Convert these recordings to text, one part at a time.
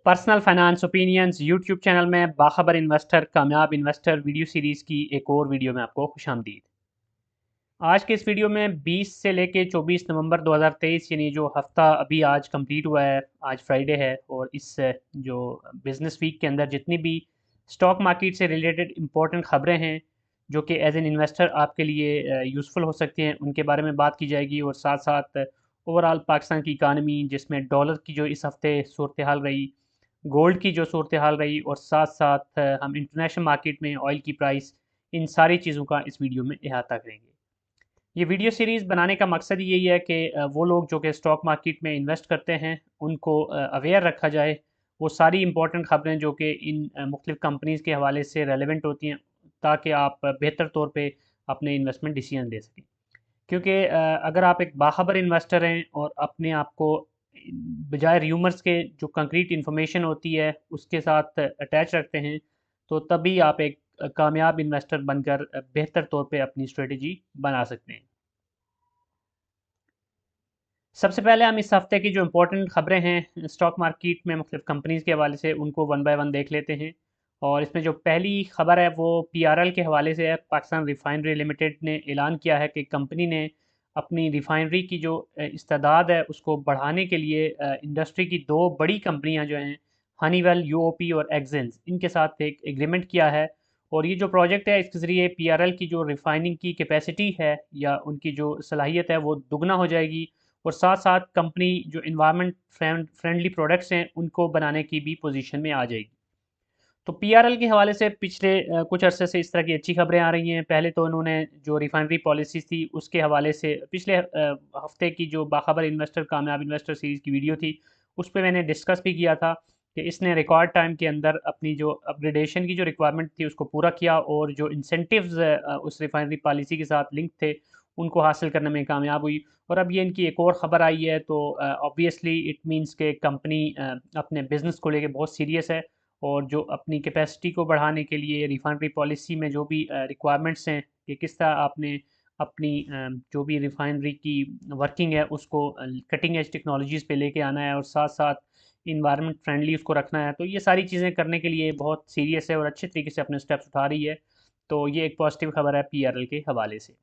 Personal finance opinions YouTube channel में बाखबर investor कामयाब investor video series की एक और वीडियो में आपको खुशामदीद। आज के इस वीडियो में 20 से लेके 24 नवंबर 2023 यानी जो हफ़्ता अभी आज कंप्लीट हुआ है, आज फ्राइडे है, और इस जो बिज़नेस वीक के अंदर जितनी भी स्टॉक मार्केट से रिलेटेड इंपॉर्टेंट ख़बरें हैं जो कि एज एन इन्वेस्टर आपके लिए यूज़फुल हो सकती हैं, उनके बारे में बात की जाएगी। और साथ साथ ओवरऑल पाकिस्तान की इकानमी, जिसमें डॉलर की जो इस हफ़्ते सूरत हाल रही, गोल्ड की जो सूरत हाल रही, और साथ साथ हम इंटरनेशनल मार्केट में ऑयल की प्राइस, इन सारी चीज़ों का इस वीडियो में अहाता करेंगे। ये वीडियो सीरीज़ बनाने का मकसद यही है कि वो लोग जो कि स्टॉक मार्केट में इन्वेस्ट करते हैं उनको अवेयर रखा जाए। वो सारी इंपॉर्टेंट ख़बरें जो कि इन मुख्तलिफ़ कंपनीज़ के हवाले से रेलेवेंट होती हैं, ताकि आप बेहतर तौर पे अपने इन्वेस्टमेंट डिसीजन ले सकें। क्योंकि अगर आप एक बाखबर इन्वेस्टर हैं और अपने आप को बजाय र्यूमर्स के जो कंक्रीट इन्फॉर्मेशन होती है उसके साथ अटैच रखते हैं, तो तभी आप एक कामयाब इन्वेस्टर बनकर बेहतर तौर पे अपनी स्ट्रेटजी बना सकते हैं। सबसे पहले हम इस हफ्ते की जो इम्पोर्टेंट खबरें हैं स्टॉक मार्केट में मुख्तलिफ कंपनीज़ के हवाले से, उनको वन बाय वन देख लेते हैं। और इसमें जो पहली खबर है वो पीआरएल के हवाले से है। पाकिस्तान रिफाइनरी लिमिटेड ने ऐलान किया है कि कंपनी ने अपनी रिफाइनरी की जो इस्तेदाद है उसको बढ़ाने के लिए इंडस्ट्री की दो बड़ी कंपनियां जो हैं, हनीवेल यूओपी और एक्जेंस, इनके साथ एक एग्रीमेंट किया है। और ये जो प्रोजेक्ट है इसके ज़रिए पीआरएल की जो रिफाइनिंग की कैपेसिटी है या उनकी जो सलाहियत है वो दुगना हो जाएगी। और साथ साथ कंपनी जो इन्वायरमेंट फ्रेंडली प्रोडक्ट्स हैं उनको बनाने की भी पोजीशन में आ जाएगी। तो पीआरएल के हवाले से पिछले कुछ अरसे से इस तरह की अच्छी खबरें आ रही हैं। पहले तो उन्होंने जो रिफाइनरी पॉलिसीज़ थी उसके हवाले से पिछले हफ्ते की जो बाखबर इन्वेस्टर कामयाब इन्वेस्टर सीरीज़ की वीडियो थी उस पे मैंने डिस्कस भी किया था कि इसने रिकॉर्ड टाइम के अंदर अपनी जो अपग्रेडेशन की जो रिक्वायरमेंट थी उसको पूरा किया, और जो इंसेंटिव्स उस रिफाइनरी पॉलिसी के साथ लिंक थे उनको हासिल करने में कामयाब हुई। और अब ये इनकी एक और ख़बर आई है, तो ऑब्वियसली इट मीन्स के कंपनी अपने बिज़नेस को लेके बहुत सीरियस है। और जो अपनी कैपेसिटी को बढ़ाने के लिए रिफाइनरी पॉलिसी में जो भी रिक्वायरमेंट्स हैं कि किस तरह आपने अपनी जो भी रिफाइनरी की वर्किंग है उसको कटिंग एज टेक्नोलॉजीज़ पे लेके आना है, और साथ साथ इन्वायरमेंट फ्रेंडली उसको रखना है, तो ये सारी चीज़ें करने के लिए बहुत सीरियस है और अच्छे तरीके से अपने स्टेप्स उठा रही है। तो ये एक पॉजिटिव खबर है पीआरएल के हवाले से।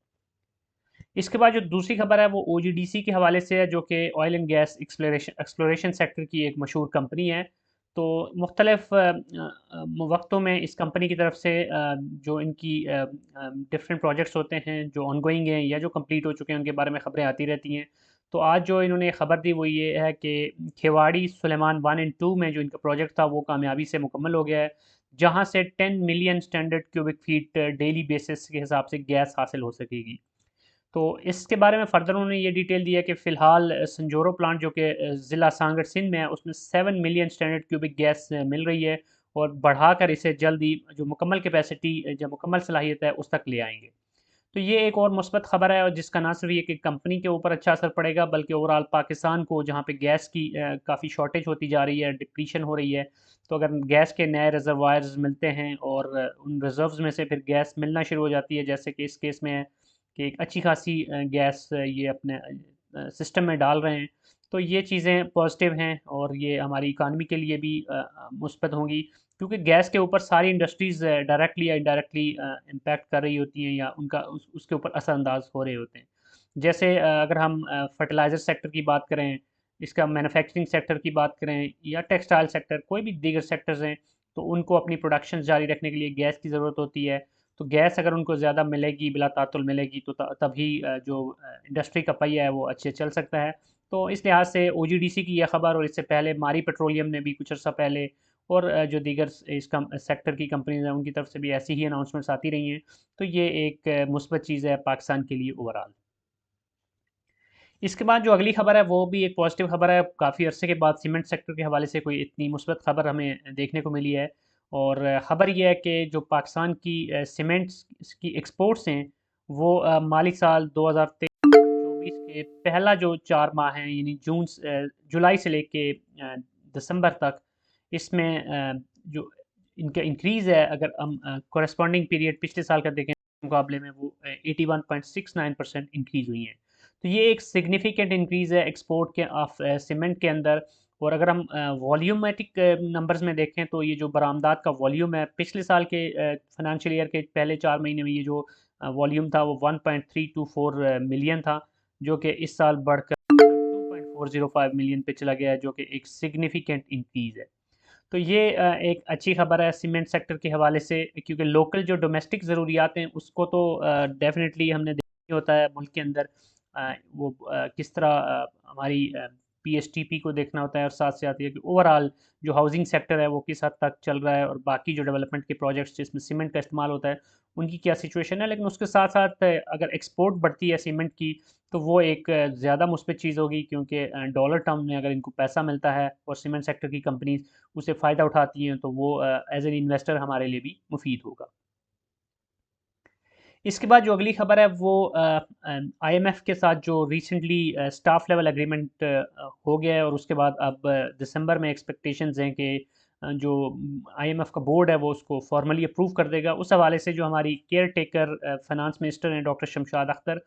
इसके बाद जो दूसरी खबर है वो ओजीडीसी के हवाले से है, जो कि oil and gas exploration sector की एक मशहूर कंपनी है। तो मुख्तलिफ वक्तों में इस कंपनी की तरफ से जो इनकी डिफरेंट प्रोजेक्ट्स होते हैं जो ऑनगोइंग हैं या जो कंप्लीट हो चुके हैं उनके बारे में खबरें आती रहती हैं। तो आज जो इन्होंने खबर दी वो ये है कि खेवाड़ी सुलेमान 1 एंड 2 में जो इनका प्रोजेक्ट था वो कामयाबी से मुकम्मल हो गया है, जहाँ से 10 million standard cubic feet daily basis के हिसाब से गैस हासिल हो सकेगी। तो इसके बारे में फ़र्दर उन्होंने ये डिटेल दी है कि फ़िलहाल संजोरो प्लांट जो कि ज़िला सांगड़ सिंध में है उसमें 7 मिलियन स्टैंडर्ड क्यूबिक गैस मिल रही है, और बढ़ाकर इसे जल्द ही जो मुकम्मल कैपेसिटी जो मुकम्मल सलाहियत है उस तक ले आएंगे। तो ये एक और मुस्बत खबर है, और जिसका ना सिर्फ ये कि कंपनी के ऊपर अच्छा असर पड़ेगा बल्कि ओवरऑल पाकिस्तान को, जहाँ पे गैस की काफ़ी शॉर्टेज होती जा रही है, डिप्लीशन हो रही है। तो अगर गैस के नए रिजर्वायर्स मिलते हैं और उन रिजर्व्स में से फिर गैस मिलना शुरू हो जाती है, जैसे कि इस केस में है कि एक अच्छी खासी गैस ये अपने सिस्टम में डाल रहे हैं, तो ये चीज़ें पॉजिटिव हैं और ये हमारी इकानमी के लिए भी मुस्बत होंगी। क्योंकि गैस के ऊपर सारी इंडस्ट्रीज़ डायरेक्टली या इनडायरेक्टली इम्पैक्ट कर रही होती हैं या उनका उसके ऊपर असरअंदाज हो रहे होते हैं। जैसे अगर हम फर्टिलाइज़र सेक्टर की बात करें, इसका मैन्युफैक्चरिंग सेक्टर की बात करें या टेक्सटाइल सेक्टर, कोई भी दीगर सेक्टर्स हैं, तो उनको अपनी प्रोडक्शन जारी रखने के लिए गैस की ज़रूरत होती है। तो गैस अगर उनको ज़्यादा मिलेगी, बिला तातुल मिलेगी, तो तभी जो इंडस्ट्री का पहिया है वो अच्छे चल सकता है। तो इस लिहाज से ओजीडीसी की यह खबर, और इससे पहले मारी पेट्रोलियम ने भी कुछ अर्सा पहले, और जो दीगर इस सेक्टर की कंपनीज हैं उनकी तरफ से भी ऐसी ही अनाउंसमेंट्स आती रही हैं। तो ये एक मुस्बत चीज़ है पाकिस्तान के लिए ओवरऑल। इसके बाद जो अगली खबर है वो भी एक पॉजिटिव खबर है। काफ़ी अरसे के बाद सीमेंट सेक्टर के हवाले से कोई इतनी मुस्बत खबर हमें देखने को मिली है। और ख़बर ये है कि जो पाकिस्तान की सीमेंट्स की एक्सपोर्ट्स हैं वो माली साल 2023-24 के पहला जो 4 माह हैं, यानी जुलाई से लेके दिसंबर तक, इसमें जो इनका इंक्रीज़ है, अगर हम कॉरेस्पॉन्डिंग पीरियड पिछले साल का देखें मुकाबले में, वो 81.69% इंक्रीज़ हुई है। तो ये एक सिग्निफिकेंट इंक्रीज़ है एक्सपोर्ट के ऑफ सीमेंट के अंदर। और अगर हम वॉल्यूमेटिक नंबर्स में देखें तो ये जो बरामदात का वॉल्यूम है पिछले साल के फाइनेंशियल ईयर के पहले 4 महीने में ये जो वॉल्यूम था वो 1.324 मिलियन था, जो कि इस साल बढ़कर 2.405 मिलियन पे चला गया है, जो कि एक सिग्निफिकेंट इंक्रीज़ है। तो ये एक अच्छी खबर है सीमेंट सेक्टर के हवाले से, क्योंकि लोकल जो डोमेस्टिक ज़रूरियात हैं उसको तो डेफिनेटली हमने देखना होता है मुल्क के अंदर, वो किस तरह हमारी पीएसटीपी को देखना होता है, और साथ साथ ये कि ओवरऑल जो हाउसिंग सेक्टर है वो किस हद तक चल रहा है, और बाकी जो डेवलपमेंट के प्रोजेक्ट्स जिसमें सीमेंट का इस्तेमाल होता है उनकी क्या सिचुएशन है। लेकिन उसके साथ साथ अगर एक्सपोर्ट बढ़ती है सीमेंट की तो वो एक ज़्यादा मुस्बित चीज़ होगी, क्योंकि डॉलर टर्म में अगर इनको पैसा मिलता है और सीमेंट सेक्टर की कंपनीज उससे फ़ायदा उठाती हैं तो वो एज एन इन्वेस्टर हमारे लिए भी मुफीद होगा। इसके बाद जो अगली खबर है वो आईएमएफ के साथ जो रिसेंटली स्टाफ लेवल एग्रीमेंट हो गया है, और उसके बाद अब दिसंबर में एक्सपेक्टेशंस हैं कि जो आईएमएफ का बोर्ड है वो उसको फॉर्मली अप्रूव कर देगा। उस हवाले से जो हमारी केयर टेकर फाइनेंस मिनिस्टर हैं डॉक्टर शमशाद अख्तर,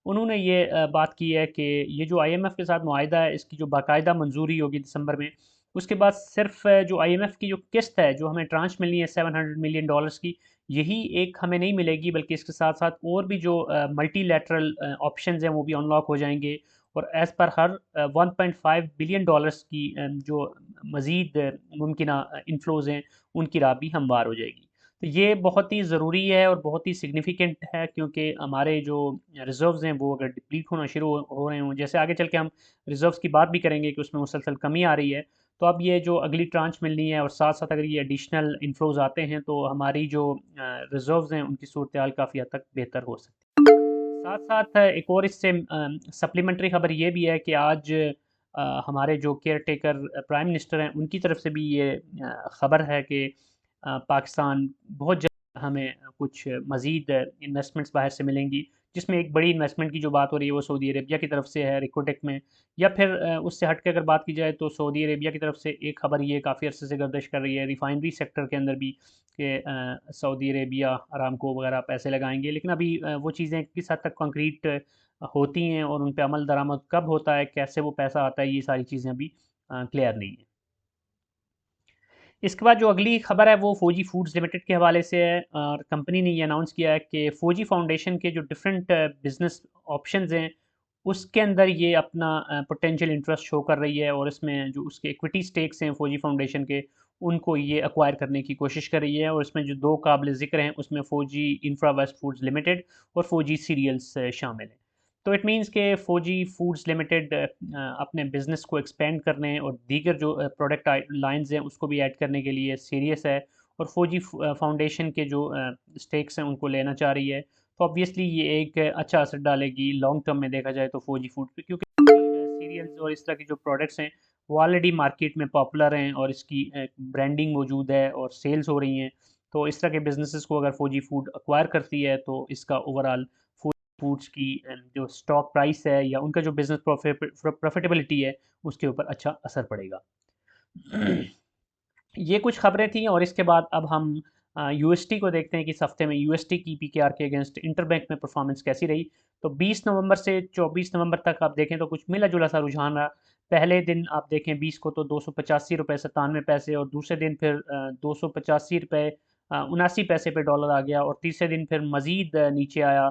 उन्होंने ये बात की है कि ये जो आईएमएफ के साथ मुआहिदा है इसकी जो बाकायदा मंजूरी होगी दिसंबर में, उसके बाद सिर्फ जो आईएमएफ की जो किस्त है जो हमें ट्रांच मिलनी है $700 मिलियन की, यही एक हमें नहीं मिलेगी, बल्कि इसके साथ साथ और भी जो मल्टीलैटरल ऑप्शंस हैं वो भी अनलॉक हो जाएंगे, और एज़ पर हर $1.5 बिलियन की जो मज़ीद मुमकिन इनफ्लोज़ हैं उनकी राह भी हमवार हो जाएगी। तो ये बहुत ही ज़रूरी है और बहुत ही सिग्निफिकेंट है, क्योंकि हमारे जो रिज़र्व्स हैं वो अगर डिप्लीट होना शुरू हो रहे हों, जैसे आगे चल के हम रिज़र्व्स की बात भी करेंगे कि उसमें मुसलसल कमी आ रही है, तो अब ये जो अगली ट्रांच मिलनी है और साथ साथ अगर ये एडिशनल इनफ्लोज आते हैं तो हमारी जो रिजर्व्स हैं उनकी सूरत हाल काफ़ी हद तक बेहतर हो सकती है। साथ साथ एक और इससे सप्लीमेंट्री खबर ये भी है कि आज हमारे जो केयर टेकर प्राइम मिनिस्टर हैं उनकी तरफ से भी ये खबर है कि पाकिस्तान बहुत जल्द हमें कुछ मज़ीद इन्वेस्टमेंट्स बाहर से मिलेंगी, जिसमें एक बड़ी इन्वेस्टमेंट की जो बात हो रही है वो सऊदी अरेबिया की तरफ से है रिकोटेक में। या फिर उससे हट के अगर बात की जाए तो सऊदी अरेबिया की तरफ से एक खबर ये काफ़ी अरसे से गर्दिश कर रही है रिफाइनरी सेक्टर के अंदर भी, कि सऊदी अरेबिया अरामको वगैरह पैसे लगाएंगे, लेकिन अभी वो चीज़ें किस हद तक कंक्रीट होती हैं और उन पे अमल दरामद कब होता है, कैसे वो पैसा आता है, ये सारी चीज़ें अभी क्लियर नहीं है। इसके बाद जो अगली खबर है वो फौजी फूड्स लिमिटेड के हवाले से है, और कंपनी ने ये अनाउंस किया है कि फौजी फाउंडेशन के जो डिफरेंट बिजनेस ऑप्शंस हैं उसके अंदर ये अपना पोटेंशियल इंटरेस्ट शो कर रही है, और इसमें जो उसके इक्विटी स्टेक्स हैं फौजी फाउंडेशन के उनको ये एक्वायर करने की कोशिश कर रही है, और इसमें जो दो काबिल ज़िक्र हैं उसमें फ़ौजी इंफ्रा वेस्ट फूड्स लिमिटेड और फौजी सीरियल्स शामिल हैं। तो इट मीन्स के फौजी फूड्स लिमिटेड अपने बिज़नेस को एक्सपेंड करने और दीगर जो प्रोडक्ट लाइंस हैं उसको भी ऐड करने के लिए सीरियस है, और फौजी फाउंडेशन के जो स्टेक्स हैं उनको लेना चाह रही है। तो ऑब्वियसली ये एक अच्छा असर डालेगी लॉन्ग टर्म में देखा जाए तो फौजी फूड पे, क्योंकि सीरियल्स और इस तरह के जो प्रोडक्ट्स हैं वो ऑलरेडी मार्केट में पॉपुलर हैं और इसकी ब्रांडिंग मौजूद है और सेल्स हो रही हैं। तो इस तरह के बिजनेसेस को अगर फौजी फूड अक्वायर करती है तो इसका ओवरऑल फूड्स की जो स्टॉक प्राइस है या उनका जो बिज़नेस प्रॉफिटेबिलिटी है उसके ऊपर अच्छा असर पड़ेगा। ये कुछ खबरें थी, और इसके बाद अब हम यूएसटी को देखते हैं कि इस हफ्ते में यूएसटी की पीकेआर के अगेंस्ट इंटरबैंक में परफॉर्मेंस कैसी रही। तो 20 नवंबर से 24 नवंबर तक आप देखें तो कुछ मिला जुला सा रुझान रहा। पहले दिन आप देखें 20 को तो 285 रुपये 97 पैसे, और दूसरे दिन फिर 285 रुपये 79 पैसे पे डॉलर आ गया, और तीसरे दिन फिर मज़ीद नीचे आया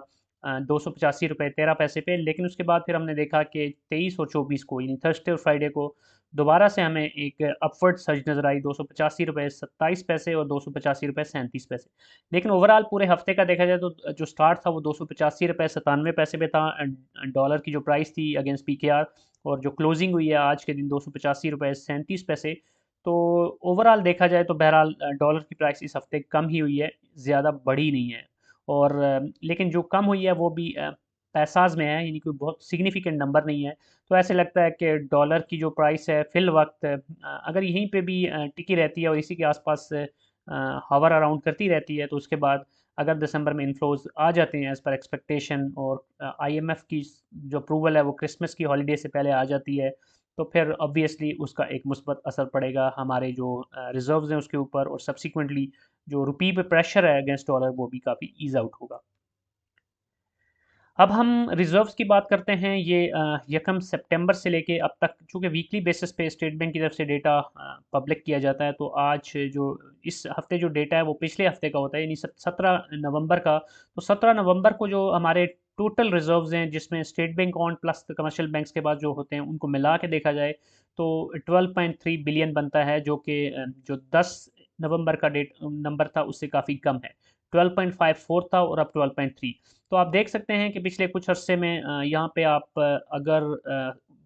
285 रुपये 13 पैसे पे। लेकिन उसके बाद फिर हमने देखा कि 23 और 24 को यानी थर्सडे और फ्राइडे को दोबारा से हमें एक अपवर्ड सर्ज नज़र आई 285 रुपये 27 पैसे और 285 रुपये 37 पैसे। लेकिन ओवरऑल पूरे हफ्ते का देखा जाए तो जो स्टार्ट था वो 285 रुपये 97 पैसे पे था डॉलर की जो प्राइस थी अगेंस्ट पीकेआर, और जो क्लोजिंग हुई है आज के दिन 285 रुपये 37 पैसे। तो ओवरऑल देखा जाए तो बहरहाल डॉलर की प्राइस इस हफ्ते कम ही हुई है, ज़्यादा बढ़ी नहीं है। और लेकिन जो कम हुई है वो भी पैसाज में है, यानी कोई बहुत सिग्निफिकेंट नंबर नहीं है। तो ऐसे लगता है कि डॉलर की जो प्राइस है फ़िल वक्त अगर यहीं पे भी टिकी रहती है और इसी के आसपास हवर अराउंड करती रहती है, तो उसके बाद अगर दिसंबर में इनफ्लोज आ जाते हैं एज़ पर एक्सपेक्टेशन, और आईएमएफ की जो अप्रूवल है वो क्रिसमस की हॉलीडे से पहले आ जाती है, तो फिर ऑब्वियसली उसका एक मुस्बत असर पड़ेगा हमारे जो रिजर्व्स हैं उसके ऊपर, और सब्सिक्वेंटली जो रुपये पे प्रेशर है अगेंस्ट डॉलर वो भी काफ़ी ईज़ आउट होगा। अब हम रिज़र्व्स की बात करते हैं। ये यकम सितंबर से लेके अब तक, चूँकि वीकली बेसिस पे स्टेट बैंक की तरफ से डेटा पब्लिक किया जाता है, तो आज जो इस हफ़्ते जो डेटा है वो पिछले हफ़्ते का होता है, यानी 17 नवंबर का। तो 17 नवंबर को जो हमारे टोटल रिज़र्व्स हैं, जिसमें state bank on plus commercial banks के पास जो होते हैं, उनको मिला के देखा जाए तो 12.3 बिलियन बनता है, जो कि जो 10 नवंबर का डेट नंबर था उससे काफ़ी कम है। 12.54 था और अब 12.3। तो आप देख सकते हैं कि पिछले कुछ अरसे में यहाँ पे आप अगर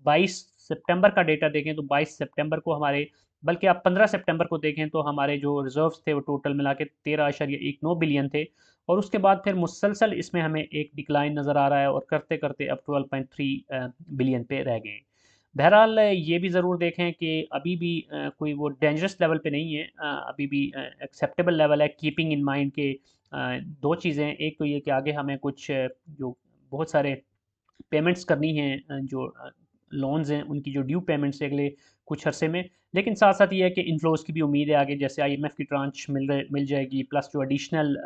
22 सितंबर का डेटा देखें तो 22 सितंबर को हमारे, बल्कि आप 15 सितंबर को देखें तो हमारे जो रिजर्व्स थे वो टोटल मिला के 13.19 बिलियन थे। और उसके बाद फिर मुसलसल इसमें हमें एक डिक्लाइन नज़र आ रहा है और करते करते अब 12.3 बिलियन पे रह गए हैं। बहरहाल ये भी ज़रूर देखें कि अभी भी कोई वो डेंजरस लेवल पे नहीं है, अभी भी एक्सेप्टेबल लेवल है, कीपिंग इन माइंड के दो चीज़ें। एक तो ये कि आगे हमें कुछ जो बहुत सारे पेमेंट्स करनी हैं, जो लोन्स हैं उनकी जो ड्यू पेमेंट्स है अगले कुछ अरसे में। लेकिन साथ साथ ये है कि इन्फ्लोज़ की भी उम्मीद है आगे, जैसे आईएमएफ की ट्रांच मिल जाएगी, प्लस जो एडिशनल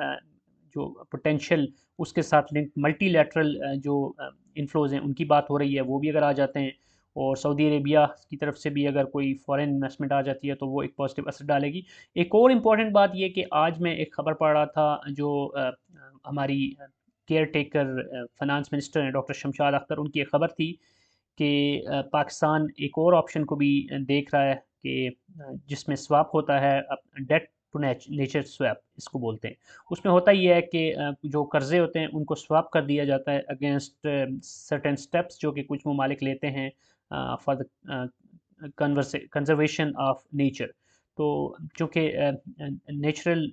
जो पोटेंशियल उसके साथ लिंक मल्टीलैटरल जो इन्फ्लोज़ हैं उनकी बात हो रही है, वो भी अगर आ जाते हैं, और सऊदी अरेबिया की तरफ से भी अगर कोई फॉरेन इन्वेस्टमेंट आ जाती है तो वो एक पॉजिटिव असर डालेगी। एक और इम्पॉर्टेंट बात ये कि आज मैं एक खबर पढ़ रहा था, जो हमारी केयर टेकर फाइनेंस मिनिस्टर हैं डॉक्टर शमशाद अख्तर, उनकी एक खबर थी कि पाकिस्तान एक और ऑप्शन को भी देख रहा है कि जिसमें स्वैप होता है, डेट टू नेचर स्वैप इसको बोलते हैं। उसमें होता ये है कि जो कर्ज़े होते हैं उनको स्वैप कर दिया जाता है अगेंस्ट सर्टेन स्टेप्स जो कि कुछ ममालिक लेते हैं for the conservation of nature. तो चूँकि नेचुरल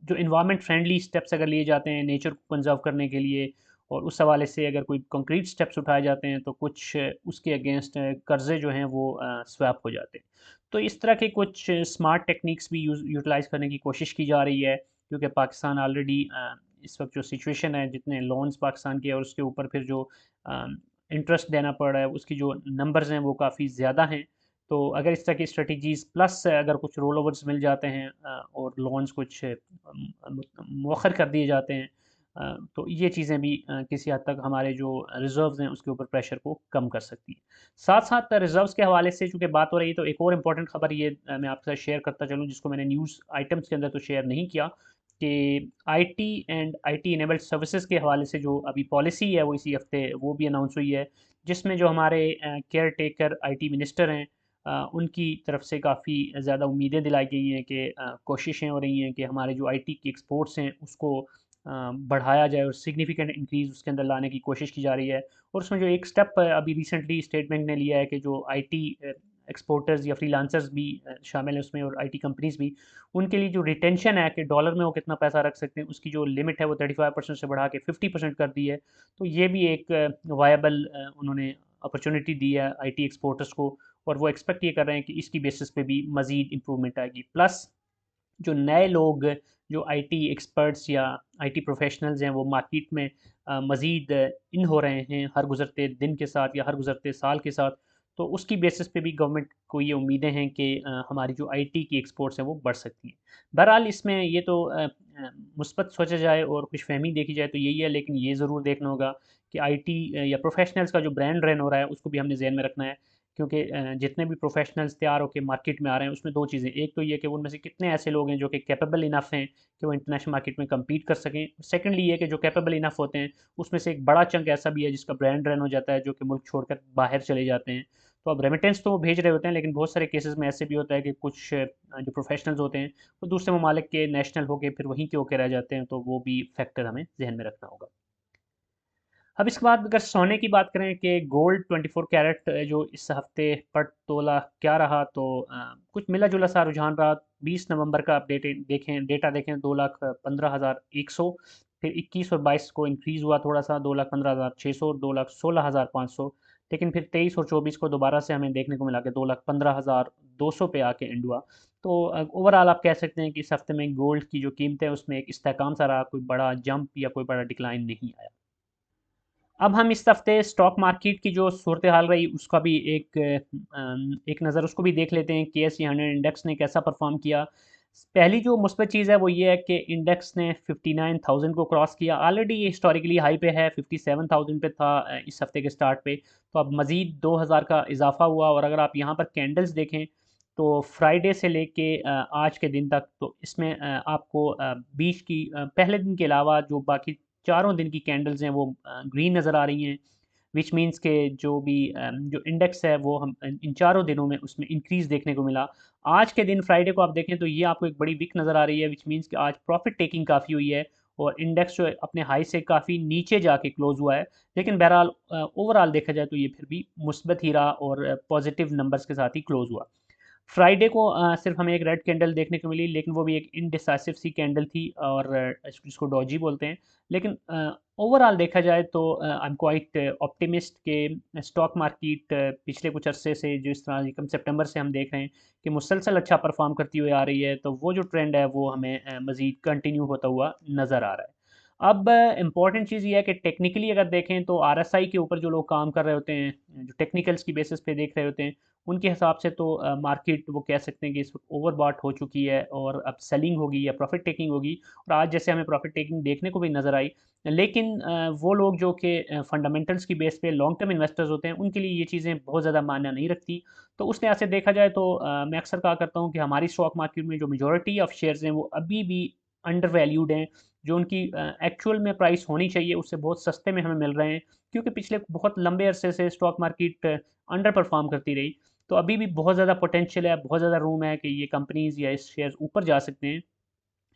जो इन्वायरमेंट फ्रेंडली स्टेप्स अगर लिए जाते हैं नेचर को कंजर्व करने के लिए, और उस हवाले से अगर कोई कंक्रीट स्टेप्स उठाए जाते हैं तो कुछ उसके अगेंस्ट कर्ज़े जो हैं वो स्वैप हो जाते हैं। तो इस तरह के कुछ स्मार्ट टेक्निक्स भी यूटिलाइज़ करने की कोशिश की जा रही है, क्योंकि पाकिस्तान ऑलरेडी इस वक्त जो सिचुएशन है, जितने लोन्स पाकिस्तान के और उसके ऊपर फिर जो इंटरेस्ट देना पड़ रहा है, उसकी जो नंबर्स हैं वो काफ़ी ज़्यादा हैं। तो अगर इस तरह की स्ट्रेटजीज़ प्लस अगर कुछ रोल ओवर्स मिल जाते हैं और लोन्स कुछ मौखर कर दिए जाते हैं, तो ये चीज़ें भी किसी हद तक हमारे जो रिज़र्व्स हैं उसके ऊपर प्रेशर को कम कर सकती हैं। साथ साथ रिज़र्व्स के हवाले से चूँकि बात हो रही है, तो एक और इम्पॉर्टेंट खबर ये मैं आपके साथ शेयर करता चलूँ, जिसको मैंने न्यूज़ आइटम्स के अंदर तो शेयर नहीं किया, कि IT and IT enabled services के हवाले से जो अभी पॉलिसी है वो इसी हफ्ते वो भी अनाउंस हुई है, जिसमें जो हमारे केयर टेकर आईटी मिनिस्टर हैं, उनकी तरफ से काफ़ी ज़्यादा उम्मीदें दिलाई गई हैं कि कोशिशें हो रही हैं कि हमारे जो आईटी की एक्सपोर्ट्स हैं उसको बढ़ाया जाए और सिग्निफिकेंट इंक्रीज़ उसके अंदर लाने की कोशिश की जा रही है। और उसमें जो एक स्टेप अभी रिसेंटली स्टेट बैंक ने लिया है कि जो आईटी एक्सपोर्टर्स या फ्रीलांसर्स भी शामिल हैं उसमें, और आईटी कंपनीज़ भी, उनके लिए जो रिटेंशन है कि डॉलर में वो कितना पैसा रख सकते हैं, उसकी जो लिमिट है वो 35% से बढ़ा के 50% कर दी है। तो ये भी एक वायबल उन्होंने अपॉर्चुनिटी दी है आईटी एक्सपोर्टर्स को, और वो एक्सपेक्ट ये कर रहे हैं कि इसकी बेसिस पे भी मज़ीद इम्प्रूवमेंट आएगी। प्लस जो नए लोग जो आईटी एक्सपर्ट्स या आईटी प्रोफेशनल्स हैं वो मार्केट में मज़ीद इन हो रहे हैं हर गुज़रते दिन के साथ या हर गुज़रते साल के साथ। तो उसकी बेसिस पे भी गवर्नमेंट को ये उम्मीदें हैं कि हमारी जो आईटी की एक्सपोर्ट्स हैं वो बढ़ सकती हैं। बहरहाल इसमें ये तो मुस्बत सोचा जाए और खुशफहमी देखी जाए तो यही है, लेकिन ये ज़रूर देखना होगा कि आईटी या प्रोफेशनल्स का जो ब्रांड रन हो रहा है उसको भी हमने ज़हन में रखना है, क्योंकि जितने भी प्रोफेशनल्स तैयार होकर मार्केट में आ रहे हैं उसमें दो चीज़ें, एक तो ये कि उनमें से कितने ऐसे लोग हैं जो कि कैपेबल इनफ हैं कि वो इंटरनेशनल मार्केट में कम्पीट कर सकें। सेकेंडली ये कि जो कैपेबल इनफ होते हैं उसमें से एक बड़ा चंक ऐसा भी है जिसका ब्रांड रन हो जाता है, जो कि मुल्क छोड़कर बाहर चले जाते हैं। तो अब रेमिटेंस तो वो भेज रहे होते हैं, लेकिन बहुत सारे केसेस में ऐसे भी होता है कि कुछ जो प्रोफेशनल्स होते हैं वो दूसरे ममालिक के नेशनल होकर फिर वहीं के होके रह जाते हैं, तो वो भी फैक्टर हमें जहन में रखना होगा। अब इसके बाद अगर सोने की बात करें कि गोल्ड 24 कैरेट जो इस हफ्ते पर तोला क्या रहा, तो कुछ मिला जुला सा रुझान रहा। 20 नवंबर का अपडेट देखें, डेटा देखें, 2,15,100, फिर 21 और 22 को इंक्रीज़ हुआ थोड़ा सा, 2,15,600, 2,16,500, लेकिन फिर 23 और 24 को दोबारा से हमें देखने को मिला कि 2,15,200 पे आके एंड हुआ। तो ओवरऑल आप कह सकते हैं कि इस हफ्ते में गोल्ड की जो कीमत है उसमें एक इस्तेहकाम सा रहा, कोई बड़ा जंप या कोई बड़ा डिक्लाइन नहीं आया। अब हम इस हफ्ते स्टॉक मार्केट की जो सूरत हाल रही उसका भी एक नज़र उसको भी देख लेते हैं कि एस 100 इंडेक्स ने कैसा परफॉर्म किया। पहली जो मुस्बत चीज़ है वो ये है कि इंडेक्स ने 59,000 को क्रॉस किया। ऑलरेडी ये हिस्टोरिकली हाई पे है, 57,000 पे था इस हफ्ते के स्टार्ट पे। तो अब मज़ीद 2,000 का इजाफा हुआ। और अगर आप यहाँ पर कैंडल्स देखें तो फ्राइडे से लेके आज के दिन तक, तो इसमें आपको बीच की पहले दिन के अलावा जो बाकी चारों दिन की कैंडल्स हैं वो ग्रीन नज़र आ रही हैं। विच मीन्स के जो भी जो इंडेक्स है वो हम इन चारों दिनों में उसमें इंक्रीज़ देखने को मिला। आज के दिन फ्राइडे को आप देखें तो ये आपको एक बड़ी वीक नज़र आ रही है, विच मीन्स कि आज प्रॉफिट टेकिंग काफ़ी हुई है और इंडेक्स जो है अपने हाई से काफ़ी नीचे जाके क्लोज हुआ है। लेकिन बहरहाल ओवरऑल देखा जाए तो ये फिर भी मुस्बत ही रहा और पॉजिटिव नंबर्स के साथ ही क्लोज हुआ। फ्राइडे को सिर्फ हमें एक रेड कैंडल देखने को मिली, लेकिन वो भी एक इनडिसाइसिव सी कैंडल थी और जिसको डॉजी बोलते हैं। लेकिन ओवरऑल देखा जाए तो आई एम क्वाइट ऑप्टिमिस्ट के स्टॉक मार्केट पिछले कुछ अरसे से जिस तरह कम सितंबर से हम देख रहे हैं कि मुसलसल अच्छा परफॉर्म करती हुई आ रही है, तो वो जो ट्रेंड है वो हमें मज़ीद कंटिन्यू होता हुआ नज़र आ रहा है। अब इम्पॉर्टेंट चीज़ ये है कि टेक्निकली अगर देखें तो आरएसआई के ऊपर जो लोग काम कर रहे होते हैं, जो टेक्निकल्स की बेसिस पे देख रहे होते हैं, उनके हिसाब से तो मार्केट वो कह सकते हैं कि इस वक्त ओवरबॉट हो चुकी है और अब सेलिंग होगी या प्रॉफिट टेकिंग होगी। और आज जैसे हमें प्रॉफिट टेकिंग देखने को भी नज़र आई। लेकिन वो लोग जो कि फंडामेंटल्स की बेस पे लॉन्ग टर्म इन्वेस्टर्स होते हैं, उनके लिए ये चीज़ें बहुत ज़्यादा मायना नहीं रखती। तो उस लिहाज से देखा जाए तो मैं अक्सर कहा करता हूँ कि हमारी स्टॉक मार्केट में जो मेजोरिटी ऑफ शेयर्स हैं वो अभी भी अंडर वैल्यूड हैं। जो उनकी एक्चुअल में प्राइस होनी चाहिए उससे बहुत सस्ते में हमें मिल रहे हैं, क्योंकि पिछले बहुत लंबे अरसे से स्टॉक मार्केट अंडर परफॉर्म करती रही। तो अभी भी बहुत ज़्यादा पोटेंशियल है, बहुत ज़्यादा रूम है कि ये कंपनीज़ या इस शेयर्स ऊपर जा सकते हैं।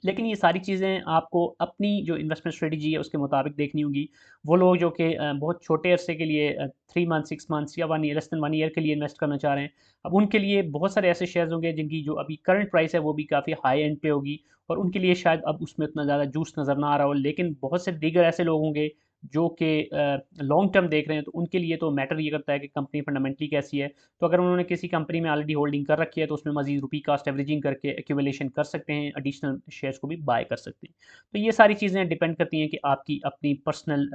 लेकिन ये सारी चीज़ें आपको अपनी जो इन्वेस्टमेंट स्ट्रेटजी है उसके मुताबिक देखनी होगी। वो लोग जो कि बहुत छोटे अरसे के लिए 3 मंथ 6 मंथ्स या 1 ईयर लेस देन 1 ईयर के लिए इन्वेस्ट करना चाह रहे हैं, अब उनके लिए बहुत सारे ऐसे शेयर्स होंगे जिनकी जो अभी करंट प्राइस है वो भी काफ़ी हाई एंड पे होगी और उनके लिए शायद अब उसमें उतना ज़्यादा जूस नज़र ना आ रहा हो। लेकिन बहुत से दीगर ऐसे लोग होंगे जो कि लॉन्ग टर्म देख रहे हैं, तो उनके लिए तो मैटर ये करता है कि कंपनी फंडामेंटली कैसी है। तो अगर उन्होंने किसी कंपनी में ऑलरेडी होल्डिंग कर रखी है तो उसमें मज़ीद रुपी कास्ट एवरेजिंग करके एक्यूमुलेशन कर सकते हैं, एडिशनल शेयर्स को भी बाय कर सकते हैं। तो ये सारी चीज़ें डिपेंड करती हैं कि आपकी अपनी पर्सनल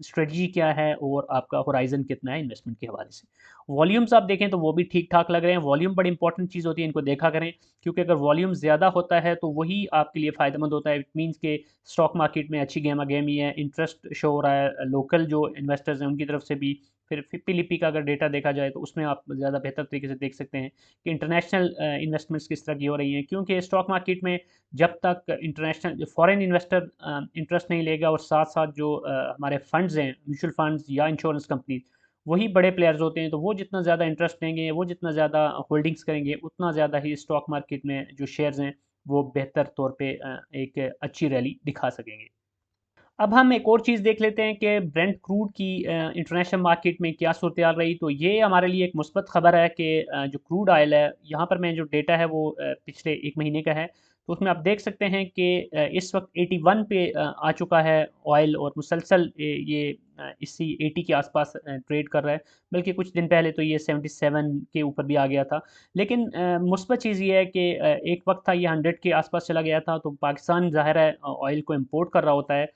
स्ट्रेटजी क्या है और आपका होराइजन कितना है इन्वेस्टमेंट के हवाले से। वॉल्यूम्स आप देखें तो वो भी ठीक ठाक लग रहे हैं। वॉल्यूम बड़ी इंपॉर्टेंट चीज़ होती है, इनको देखा करें, क्योंकि अगर वॉल्यूम ज़्यादा होता है तो वही आपके लिए फ़ायदेमंद होता है। इट मीन्स के स्टॉक मार्केट में अच्छी गेमा गेमी है, इंटरेस्ट शो हो रहा है, लोकल जो इन्वेस्टर्स हैं उनकी तरफ से भी। फिर फिप्पी लिपि का अगर डेटा देखा जाए तो उसमें आप ज़्यादा बेहतर तरीके से देख सकते हैं कि इंटरनेशनल इन्वेस्टमेंट्स किस तरह की हो रही हैं, क्योंकि स्टॉक मार्केट में जब तक इंटरनेशनल फॉरेन इन्वेस्टर इंटरेस्ट नहीं लेगा और साथ साथ जो हमारे फंड्स हैं, म्यूचुअल फंड्स या इंश्योरेंस कंपनी, वही बड़े प्लेयर्स होते हैं, तो वो जितना ज़्यादा इंटरेस्ट लेंगे, वो जितना ज़्यादा होल्डिंग्स करेंगे, उतना ज़्यादा ही स्टॉक मार्केट में जो शेयर्स हैं वो बेहतर तौर पे एक अच्छी रैली दिखा सकेंगे। अब हम एक और चीज़ देख लेते हैं कि ब्रेंट क्रूड की इंटरनेशनल मार्केट में क्या सूरत रही। तो ये हमारे लिए एक मुस्बत ख़बर है कि जो क्रूड ऑयल है, यहाँ पर मैं जो डेटा है वो पिछले 1 महीने का है। तो उसमें आप देख सकते हैं कि इस वक्त 81 पे आ चुका है ऑयल और मुसलसल ये इसी 80 के आसपास ट्रेड कर रहा है। बल्कि कुछ दिन पहले तो ये 77 के ऊपर भी आ गया था। लेकिन मुस्बत चीज़ ये है कि एक वक्त था ये 100 के आसपास चला गया था। तो पाकिस्तान ज़ाहिर है ऑयल को इम्पोर्ट कर रहा होता है,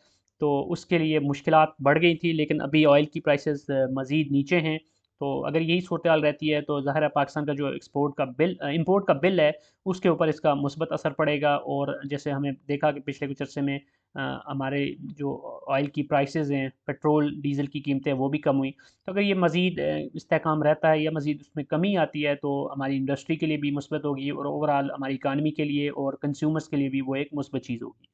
तो उसके लिए मुश्किलात बढ़ गई थी। लेकिन अभी ऑयल की प्राइसेस मज़ीद नीचे हैं। तो अगर यही सूरत हाल रहती है तो ज़ाहिर है पाकिस्तान का जो इंपोर्ट का बिल है उसके ऊपर इसका मुस्बत असर पड़ेगा। और जैसे हमें देखा कि पिछले कुछ अर्से में हमारे जो ऑयल की प्राइसेस हैं, पेट्रोल डीज़ल की कीमतें वो भी कम हुई। तो अगर ये मज़ीद इस्तेहकाम रहता है या मज़ीद उसमें कमी आती है तो हमारी इंडस्ट्री के लिए भी मुस्बत होगी और ओवरऑल हमारी इकानमी के लिए और कंज्यूमर्स के लिए भी वो एक मुस्बत चीज़ होगी।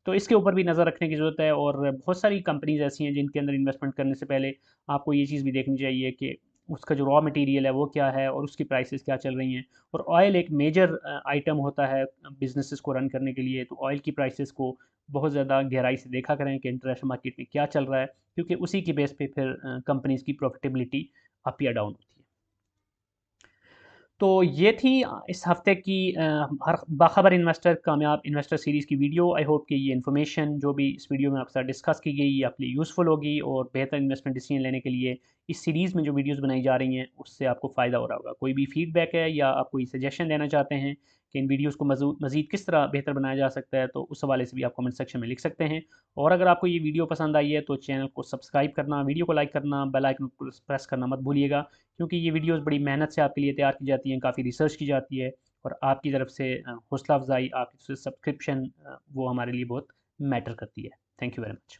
तो इसके ऊपर भी नज़र रखने की ज़रूरत है। और बहुत सारी कंपनीज़ ऐसी हैं जिनके अंदर इन्वेस्टमेंट करने से पहले आपको ये चीज़ भी देखनी चाहिए कि उसका जो रॉ मटेरियल है वो क्या है और उसकी प्राइसेस क्या चल रही हैं। और ऑयल एक मेजर आइटम होता है बिजनेसेस को रन करने के लिए। तो ऑयल की प्राइसेस को बहुत ज़्यादा गहराई से देखा करें कि इंटरनेशनल मार्केट में क्या चल रहा है, क्योंकि उसी की बेस पे फिर कंपनीज़ की प्रॉफिटेबिलिटी अप या डाउन होती है। तो ये थी इस हफ्ते की हर बाखबर इन्वेस्टर कामयाब इन्वेस्टर सीरीज़ की वीडियो। आई होप कि ये इन्फॉर्मेशन जो भी इस वीडियो में आपके साथ डिस्कस की गई ये आपके लिए यूज़फुल होगी और बेहतर इन्वेस्टमेंट डिसीजन लेने के लिए इस सीरीज़ में जो वीडियोस बनाई जा रही हैं उससे आपको फ़ायदा हो रहा होगा। कोई भी फीडबैक है या आप कोई सजेशन देना चाहते हैं कि इन वीडियोज़ को मज़ीद किस तरह बेहतर बनाया जा सकता है, तो उस हवाले से भी आप कमेंट सेक्शन में लिख सकते हैं। और अगर आपको ये वीडियो पसंद आई है तो चैनल को सब्सक्राइब करना, वीडियो को लाइक करना, बेल आइकन को प्रेस करना मत भूलिएगा, क्योंकि ये वीडियोस बड़ी मेहनत से आपके लिए तैयार की जाती हैं, काफ़ी रिसर्च की जाती है और आपकी तरफ से हौसला अफजाई, आपकी तरफ से सब्सक्रिप्शन, वो हमारे लिए बहुत मैटर करती है। Thank you very much.